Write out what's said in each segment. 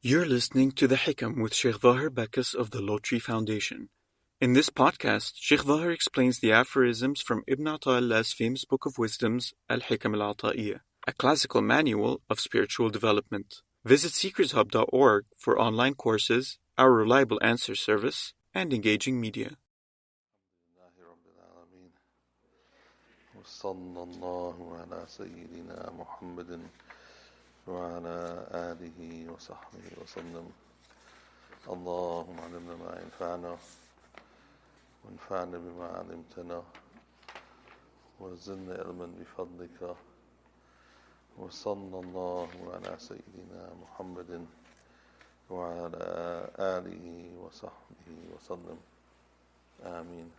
You're listening to The Hikam with Shaykh Zahir Bacchus of the Lotri Foundation. In this podcast, Shaykh Zahir explains the aphorisms from Ibn Ata'illah's famous book of wisdoms, Al-Hikam Al-Ata'iyah, a classical manual of spiritual development. Visit seekershub.org for online courses, our reliable answer service, and engaging media. وعلى آله وصحبه وسلم. اللهم علمنا ما ينفعنا وانفعنا بما علمتنا وزدنا علما بفضلك وصلى الله على سيدنا محمد وعلى آله وصحبه وسلم. آمين.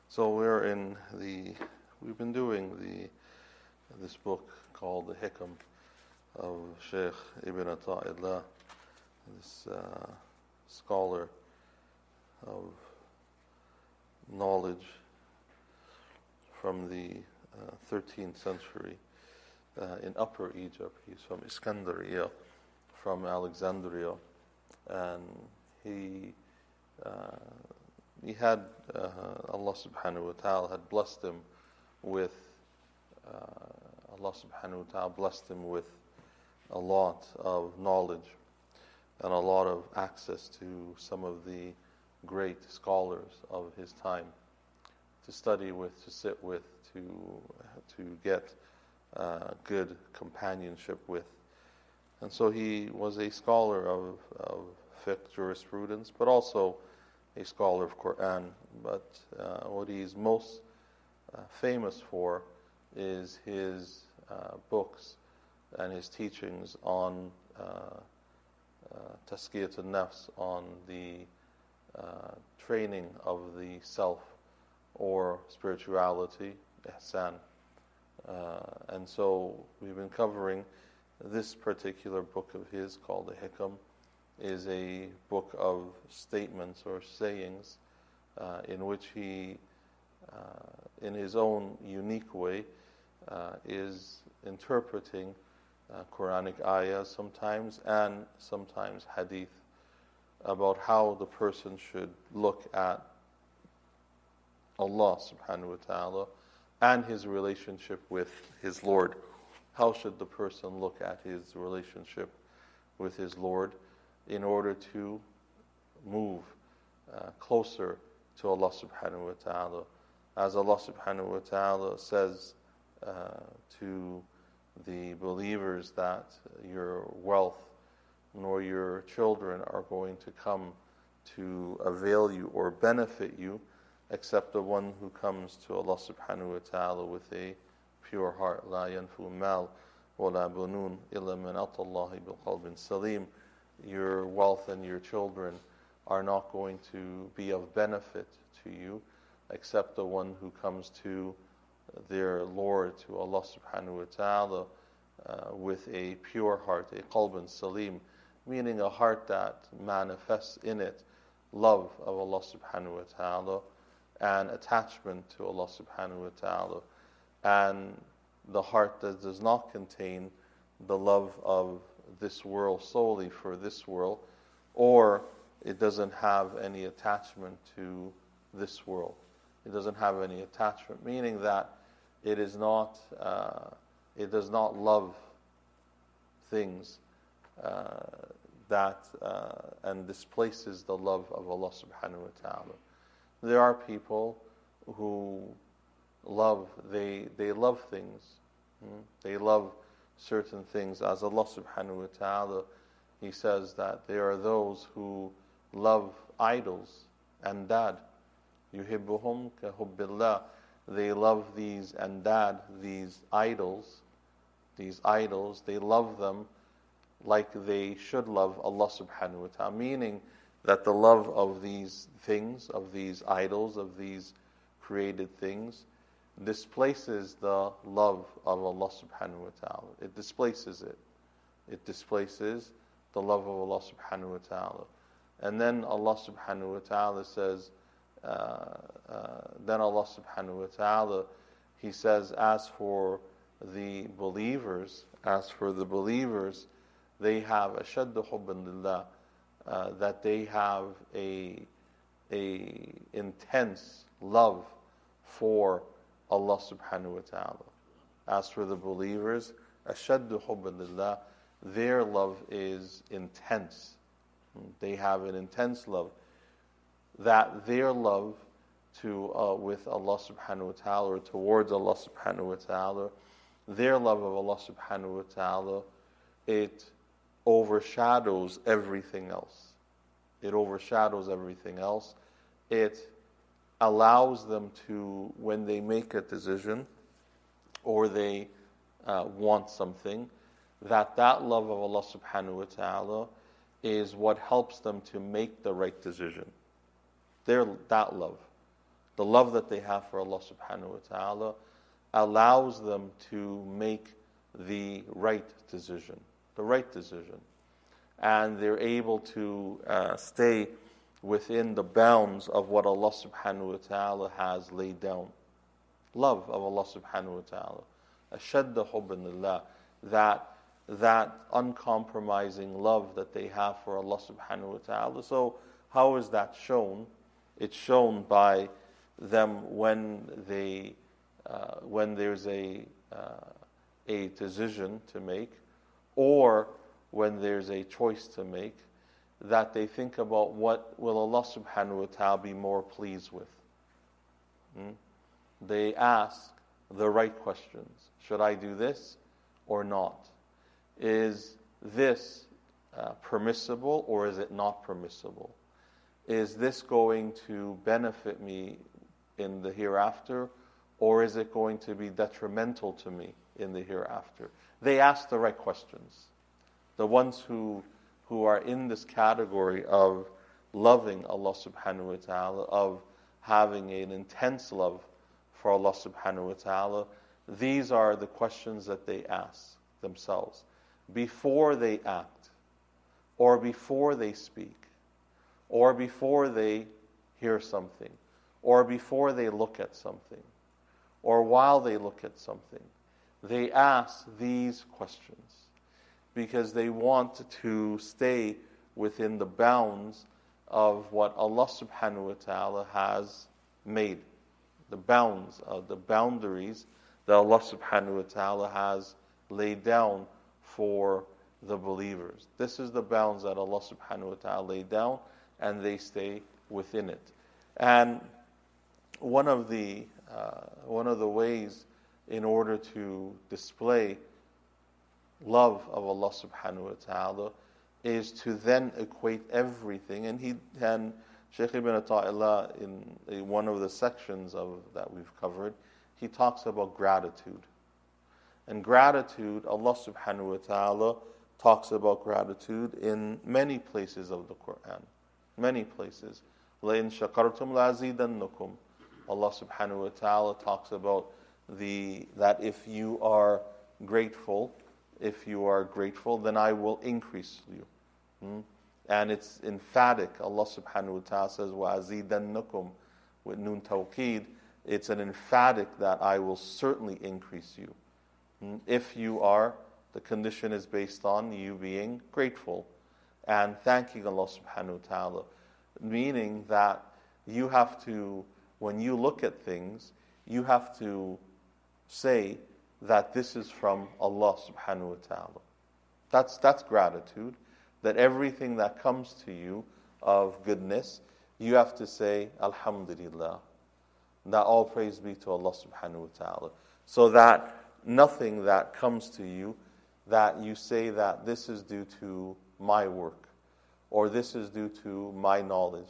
So we've been doing this book called The Hikam of Shaykh Ibn Ata'illah, this scholar of knowledge from the 13th century in Upper Egypt. He's from Iskandariya, from Alexandria, and he had Allah subhanahu wa ta'ala had blessed him with a lot of knowledge and a lot of access to some of the great scholars of his time to study with, to sit with, to get good companionship with. And so he was a scholar of fiqh, jurisprudence, but also a scholar of Quran. But what he's most famous for is his books and his teachings on Tazkiyat al-Nafs, on the training of the self or spirituality, ihsan. And so we've been covering this particular book of his called The Hikam. Is a book of statements or sayings in which he, in his own unique way, is interpreting Quranic ayahs sometimes and sometimes hadith about how the person should look at Allah subhanahu wa ta'ala and his relationship with his Lord. How should the person look at his relationship with his Lord in order to move closer to Allah subhanahu wa ta'ala? As Allah subhanahu wa ta'ala says to the believers that your wealth nor your children are going to come to avail you or benefit you except the one who comes to Allah subhanahu wa ta'ala with a pure heart. La yanfu mal wa la bunun illa man atallahi bil qalbin salim. Your wealth and your children are not going to be of benefit to you except the one who comes to their Lord, to Allah subhanahu wa ta'ala, with a pure heart, a qalbun salim, meaning a heart that manifests in it love of Allah subhanahu wa ta'ala and attachment to Allah subhanahu wa ta'ala, and the heart that does not contain the love of this world solely for this world, or it doesn't have any attachment to this world. It doesn't have any attachment, meaning that it does not love things that and displaces the love of Allah subhanahu wa ta'ala. There are people who they love things. They love certain things. As Allah subhanahu wa ta'ala, He says that there are those who love idols and dad. Yuhibbuhum ka hubbillah. They love these andad, these idols, they love them like they should love Allah subhanahu wa ta'ala, meaning that the love of these things, of these idols, of these created things, displaces the love of Allah subhanahu wa ta'ala. It displaces it. It displaces the love of Allah subhanahu wa ta'ala. And then Allah subhanahu wa ta'ala says, then Allah subhanahu wa ta'ala, He says, as for the believers As for the believers, they have ashaddu hubban lillah, that they have a intense love for Allah subhanahu wa ta'ala. As for the believers, ashaddu hubban lillah, their love is intense. They have an intense love. That their love with Allah subhanahu wa ta'ala, or towards Allah subhanahu wa ta'ala, their love of Allah subhanahu wa ta'ala, it overshadows everything else. It overshadows everything else. It allows them to, when they make a decision or they want something, that love of Allah subhanahu wa ta'ala is what helps them to make the right decision. That love, the love that they have for Allah subhanahu wa ta'ala, allows them to make the right decision. And they're able to stay within the bounds of what Allah subhanahu wa ta'ala has laid down. Love of Allah subhanahu wa ta'ala. Ashadda hubban lillah. That uncompromising love that they have for Allah subhanahu wa ta'ala. So how is that shown? It's shown by them when there's a decision to make, or when there's a choice to make, that they think about what will Allah subhanahu wa ta'ala be more pleased with. They ask the right questions. Should I do this or not? Is this permissible or is it not permissible? Is this going to benefit me in the hereafter, or is it going to be detrimental to me in the hereafter? They ask the right questions. The ones who are in this category of loving Allah subhanahu wa ta'ala, of having an intense love for Allah subhanahu wa ta'ala, these are the questions that they ask themselves before they act, or before they speak, or before they hear something, or before they look at something, or while they look at something. They ask these questions because they want to stay within the bounds of what Allah subhanahu wa ta'ala has made. The bounds of the boundaries that Allah subhanahu wa ta'ala has laid down for the believers. This is the bounds that Allah subhanahu wa ta'ala laid down, and they stay within it. And one of the ways in order to display love of Allah subhanahu wa ta'ala is to then equate everything. And Shaykh ibn Ata'illah, in one of the sections that we've covered, he talks about gratitude. And gratitude, Allah subhanahu wa ta'ala talks about gratitude in many places of the Quran. Many places. لَإِن شَكَرْتُمْ لَأَزِيدَنَّكُمْ. Allah subhanahu wa ta'ala talks about that if you are grateful, then I will increase you. And it's emphatic. Allah subhanahu wa ta'ala says, وَأَزِيدَنَّكُمْ, with nun tawqeed. It's an emphatic that I will certainly increase you. If you are, the condition is based on you being grateful and thanking Allah subhanahu wa ta'ala. Meaning that you have to, when you look at things, you have to say that this is from Allah subhanahu wa ta'ala. That's gratitude. That everything that comes to you of goodness, you have to say, Alhamdulillah. That all praise be to Allah subhanahu wa ta'ala. So that nothing that comes to you, that you say that this is due to my work, or this is due to my knowledge,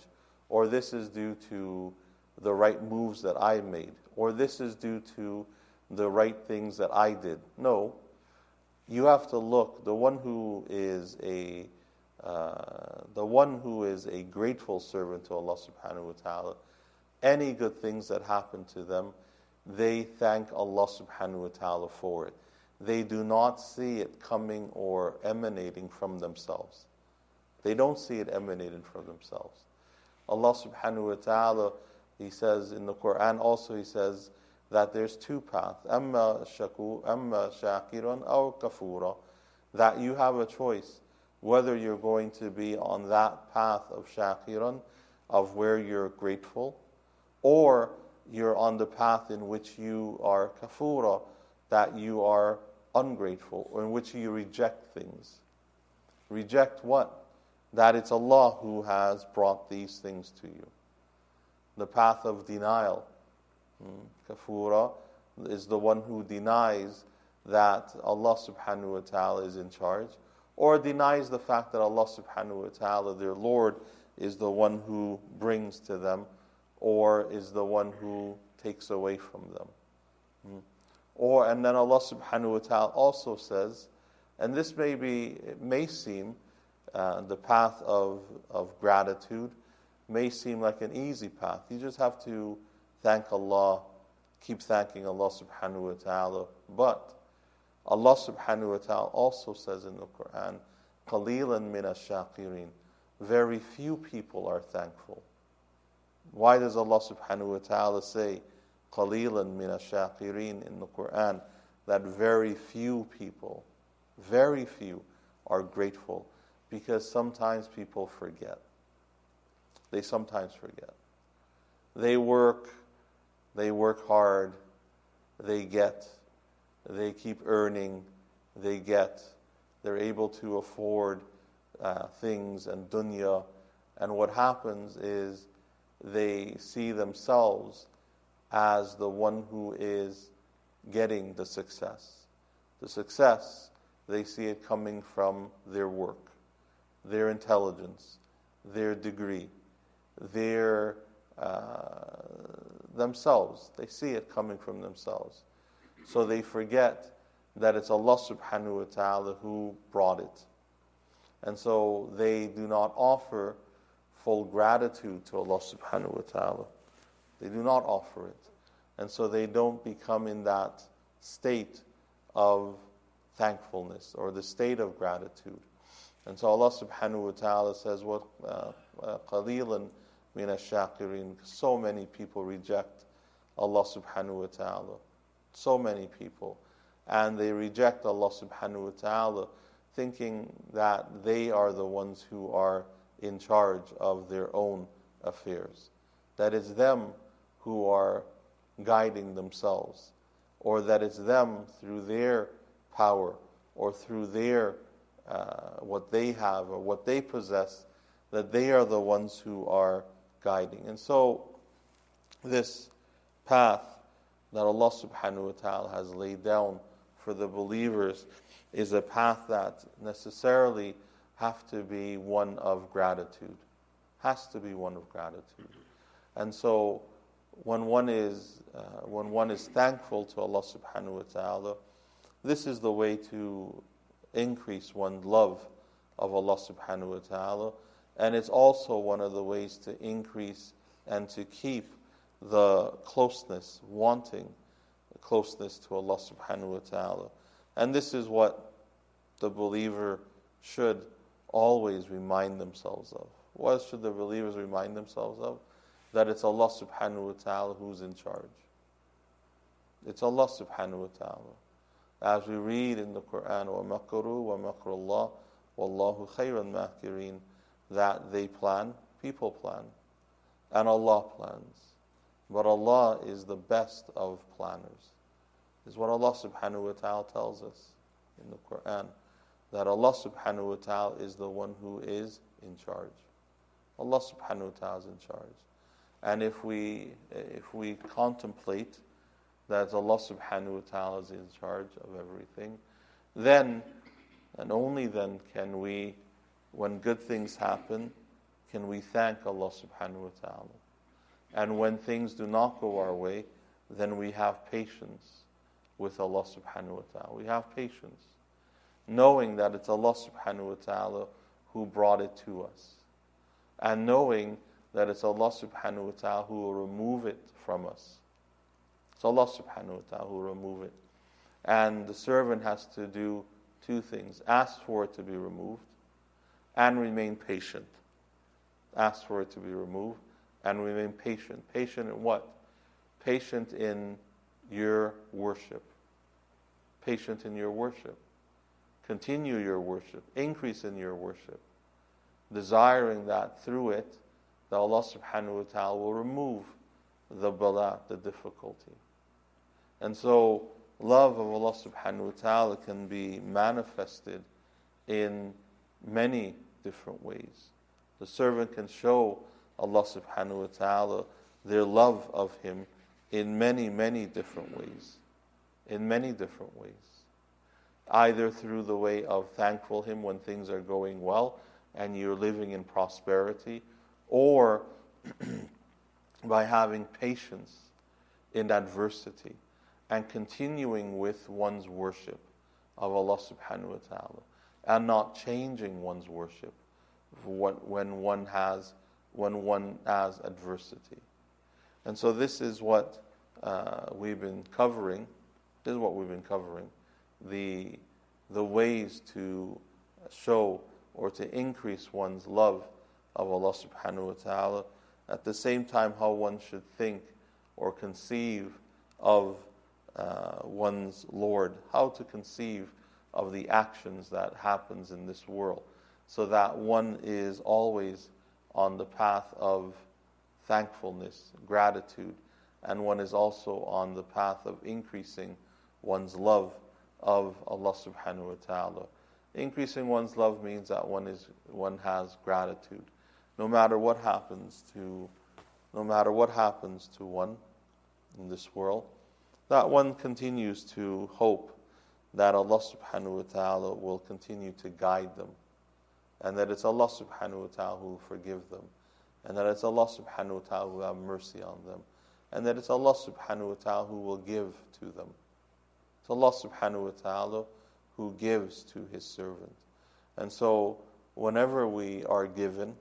or this is due to the right moves that I made, or this is due to the right things that I did. No. You have to look, the one who is a grateful servant to Allah subhanahu wa ta'ala, any good things that happen to them, they thank Allah subhanahu wa ta'ala for it. They do not see it coming or emanating from themselves. They don't see it emanating from themselves. Allah subhanahu wa ta'ala, He says in the Quran also, He says that there's two paths, أَمَّا شَاكِرًا أَوْ كَفُورًا, that you have a choice whether you're going to be on that path of shakiran, of where you're grateful, or you're on the path in which you are kafura, that you are ungrateful, or in which you reject things. Reject what? That it's Allah who has brought these things to you. The path of denial. Kafura is the one who denies that Allah subhanahu wa ta'ala is in charge, or denies the fact that Allah subhanahu wa ta'ala, their Lord, is the one who brings to them, or is the one who takes away from them. And then Allah subhanahu wa ta'ala also says, and this may seem, the path of gratitude may seem like an easy path. You just have to thank Allah, keep thanking Allah subhanahu wa ta'ala. But Allah subhanahu wa ta'ala also says in the Quran, قَلِيلًا مِنَ الشَّاكِرِينَ, very few people are thankful. Why does Allah subhanahu wa ta'ala say قَلِيلًا مِنَ الشَّاكِرِينَ in the Quran? That very few people, very few are grateful, because sometimes people forget. They sometimes forget. They work hard, they keep earning, they're able to afford things and dunya, and what happens is they see themselves as the one who is getting the success. The success, they see it coming from their work, their intelligence, their degree, their themselves. They see it coming from themselves. So they forget that it's Allah subhanahu wa ta'ala who brought it. And so they do not offer full gratitude to Allah subhanahu wa ta'ala. They do not offer it. And so they don't become in that state of thankfulness or the state of gratitude. And so Allah subhanahu wa ta'ala says, "What قَلِيلًا مِنَ الشَّاكِرِينَ." So many people reject Allah subhanahu wa ta'ala. So many people. And they reject Allah subhanahu wa ta'ala, thinking that they are the ones who are in charge of their own affairs. That it's them who are guiding themselves, or that it's them through their power, or through their what they have or what they possess, that they are the ones who are guiding. And so this path that Allah subhanahu wa ta'ala has laid down for the believers is a path that necessarily have to be one of gratitude. Has to be one of gratitude. And so when one is thankful to Allah subhanahu wa ta'ala, this is the way to increase one's love of Allah subhanahu wa ta'ala, and it's also one of the ways to increase and to keep the closeness, wanting closeness to Allah subhanahu wa ta'ala. And this is what the believer should always remind themselves of. What should the believers remind themselves of? That it's Allah subhanahu wa ta'ala who's in charge. It's Allah subhanahu wa ta'ala. As we read in the Quran, وَمَكَرُوا وَمَكْرُ اللَّهِ وَاللَّهُ خَيْرُ الْمَاكِرِينَ, that they plan, people plan, and Allah plans. But Allah is the best of planners. This is what Allah subhanahu wa ta'ala tells us in the Quran, that Allah subhanahu wa ta'ala is the one who is in charge. Allah subhanahu wa ta'ala is in charge. And if we contemplate that Allah subhanahu wa ta'ala is in charge of everything, then, and only then, can we, when good things happen, can we thank Allah subhanahu wa ta'ala. And when things do not go our way, then we have patience with Allah subhanahu wa ta'ala. We have patience, knowing that it's Allah subhanahu wa ta'ala who brought it to us, and knowing that it's Allah subhanahu wa ta'ala who will remove it from us. It's Allah subhanahu wa ta'ala who will remove it. And the servant has to do two things: ask for it to be removed and remain patient. Ask for it to be removed and remain patient. Patient in what? Patient in your worship. Patient in your worship. Continue your worship. Increase in your worship. Desiring that through it, that Allah subhanahu wa ta'ala will remove the bala, the difficulty. And so, love of Allah subhanahu wa ta'ala can be manifested in many different ways. The servant can show Allah subhanahu wa ta'ala their love of Him in many, many different ways. In many different ways. Either through the way of thankful Him when things are going well and you're living in prosperity, or by having patience in adversity and continuing with one's worship of Allah subhanahu wa ta'ala and not changing one's worship when one has adversity. And so this is what we've been covering. This is what we've been covering. The ways to show or to increase one's love of Allah subhanahu wa ta'ala, at the same time how one should think or conceive of one's Lord, how to conceive of the actions that happens in this world, so that one is always on the path of thankfulness, gratitude, and one is also on the path of increasing one's love of Allah subhanahu wa ta'ala. Increasing one's love means that one has gratitude. No matter what happens to one in this world, that one continues to hope that Allah subhanahu wa ta'ala will continue to guide them, and that it's Allah subhanahu wa ta'ala who will forgive them, and that it's Allah subhanahu wa ta'ala who will have mercy on them, and that it's Allah subhanahu wa ta'ala who will give to them. It's Allah subhanahu wa ta'ala who gives to His servant. And so whenever we are given,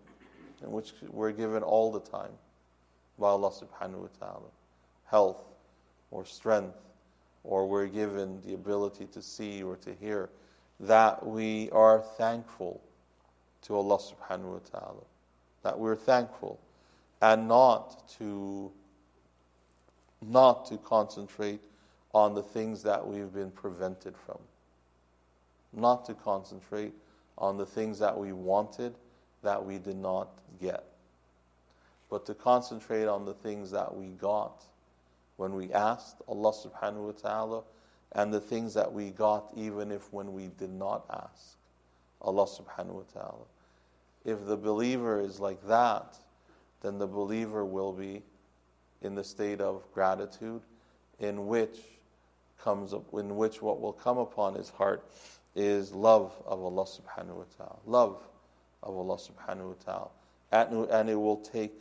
in which we're given all the time by Allah subhanahu wa ta'ala, health or strength, or we're given the ability to see or to hear, that we are thankful to Allah subhanahu wa ta'ala. That we're thankful, and not to concentrate on the things that we've been prevented from. Not to concentrate on the things that we wanted that we did not get, but to concentrate on the things that we got when we asked Allah subhanahu wa ta'ala, and the things that we got even if when we did not ask Allah subhanahu wa ta'ala. If the believer is like that, then the believer will be in the state of gratitude, in which what will come upon his heart is love of Allah subhanahu wa ta'ala. Love of Allah subhanahu wa ta'ala. And it will take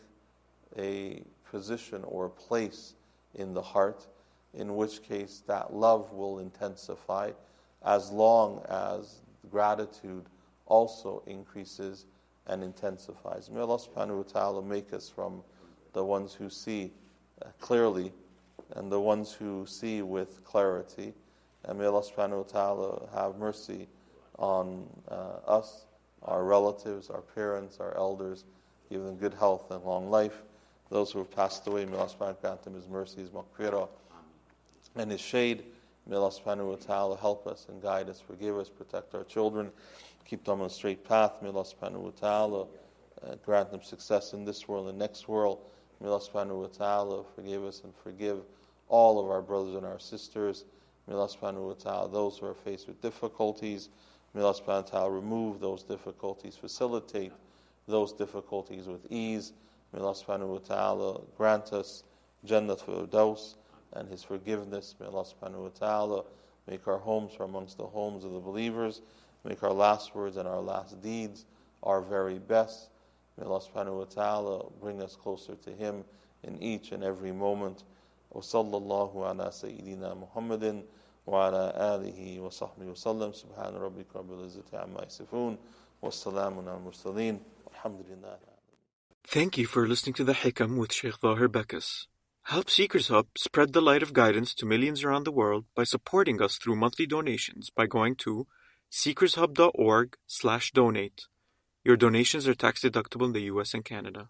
a position or a place in the heart, in which case that love will intensify as long as gratitude also increases and intensifies. May Allah subhanahu wa ta'ala make us from the ones who see clearly and the ones who see with clarity. And may Allah subhanahu wa ta'ala have mercy on us, our relatives, our parents, our elders, give them good health and long life. Those who have passed away, may Allah subhanahu wa ta'ala grant them His mercy, His maghfirah, and His shade. May Allah subhanahu wa ta'ala help us and guide us, forgive us, protect our children, keep them on a straight path. May Allah subhanahu wa ta'ala grant them success in this world and next world. May Allah subhanahu wa ta'ala forgive us and forgive all of our brothers and our sisters. May Allah subhanahu wa ta'ala, those who are faced with difficulties, may Allah subhanahu wa ta'ala remove those difficulties, facilitate those difficulties with ease. May Allah subhanahu wa ta'ala grant us Jannat Firdaus and His forgiveness. May Allah subhanahu wa ta'ala make our homes from amongst the homes of the believers. Make our last words and our last deeds our very best. May Allah subhanahu wa ta'ala bring us closer to Him in each and every moment. وصلى الله على سيدنا محمد وعلى آله وصحبه وسلم سبحان ربك رب العزة عما يصفون والسلام على المرسلين والحمد لله. Thank you for listening to The Hikam with Shaykh Zahir Bacchus. Help Seekers Hub spread the light of guidance to millions around the world by supporting us through monthly donations by going to seekershub.org/donate. Your donations are tax deductible in the US and Canada.